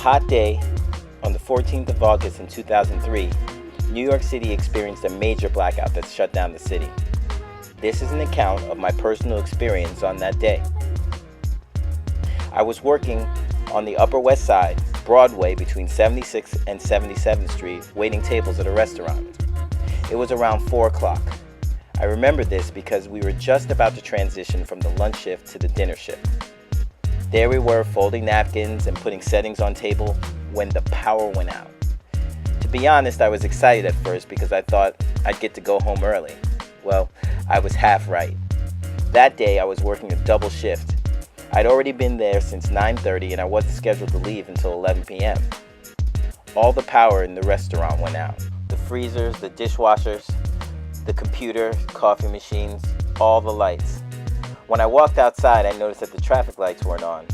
hot day on the 14th of August in 2003, New York City experienced a major blackout that shut down the city. This is an account of my personal experience on that day. I was working on the Upper West Side, Broadway, between 76th and 77th Street, waiting tables at a restaurant. It was around 4 o'clock. I remember this because we were just about to transition from the lunch shift to the dinner shift. There we were, folding napkins and putting settings on table when the power went out. To be honest, I was excited at first because I thought I'd get to go home early. Well, I was half right. That day I was working a double shift. I'd already been there since 9:30 and I wasn't scheduled to leave until 11 p.m. All the power in the restaurant went out. The freezers, the dishwashers, the computer, coffee machines, all the lights. When I walked outside, I noticed that the traffic lights weren't on.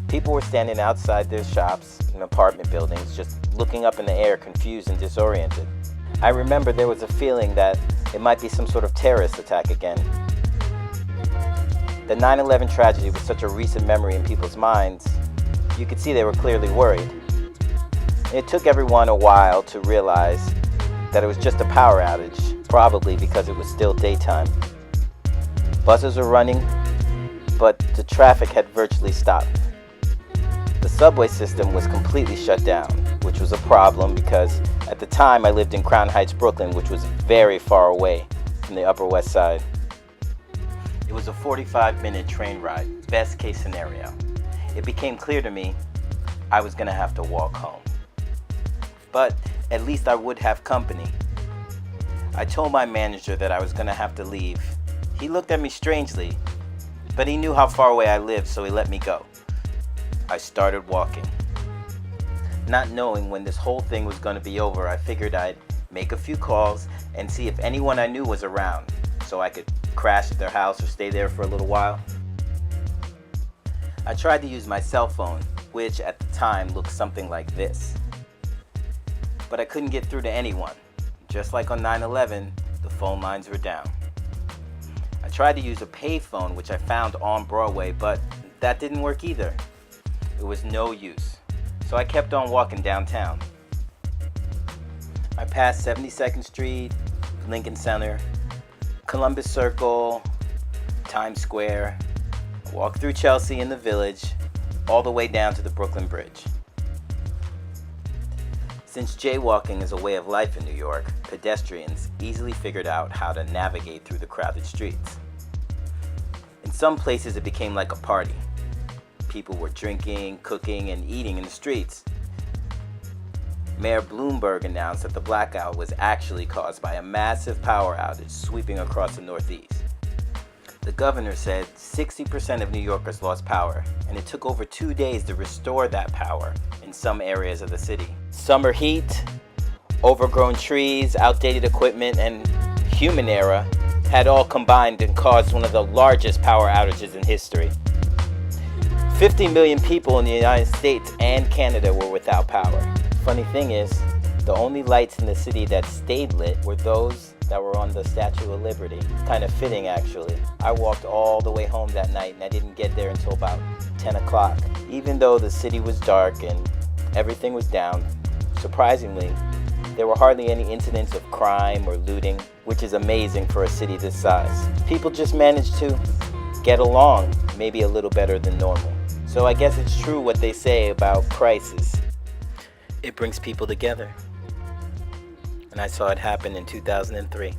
People were standing outside their shops in apartment buildings, just looking up in the air, confused and disoriented. I remember there was a feeling that it might be some sort of terrorist attack again. The 9/11 tragedy was such a recent memory in people's minds, you could see they were clearly worried. It took everyone a while to realize that it was just a power outage, probably because it was still daytime. Buses were running, but the traffic had virtually stopped. The subway system was completely shut down, which was a problem because at the time I lived in Crown Heights, Brooklyn, which was very far away from the Upper West Side. It was a 45-minute train ride, best case scenario. It became clear to me I was going to have to walk home. But at least I would have company. I told my manager that I was going to have to leave. He looked at me strangely, but he knew how far away I lived, so he let me go. I started walking. Not knowing when this whole thing was going to be over, I figured I'd make a few calls and see if anyone I knew was around, so I could crash at their house or stay there for a little while. I tried to use my cell phone, which at the time looked something like this. But I couldn't get through to anyone. Just like on 9/11, the phone lines were down. I tried to use a payphone, which I found on Broadway, but that didn't work either. It was no use. So I kept on walking downtown. I passed 72nd Street, Lincoln Center, Columbus Circle, Times Square, walked through Chelsea and the Village, all the way down to the Brooklyn Bridge. Since jaywalking is a way of life in New York, pedestrians easily figured out how to navigate through the crowded streets. In some places it became like a party. People were drinking, cooking, and eating in the streets. Mayor Bloomberg announced that the blackout was actually caused by a massive power outage sweeping across the Northeast. The governor said 60% of New Yorkers lost power, and it took over 2 days to restore that power in some areas of the city. Summer heat, overgrown trees, outdated equipment, and human error had all combined and caused one of the largest power outages in history. 50 million people in the United States and Canada were without power. Funny thing is, the only lights in the city that stayed lit were those that were on the Statue of Liberty. Kind of fitting, actually. I walked all the way home that night and I didn't get there until about 10 o'clock. Even though the city was dark and everything was down, surprisingly, there were hardly any incidents of crime or looting, which is amazing for a city this size. People just managed to get along, maybe a little better than normal. So I guess it's true what they say about crisis. It brings people together. And I saw it happen in 2003.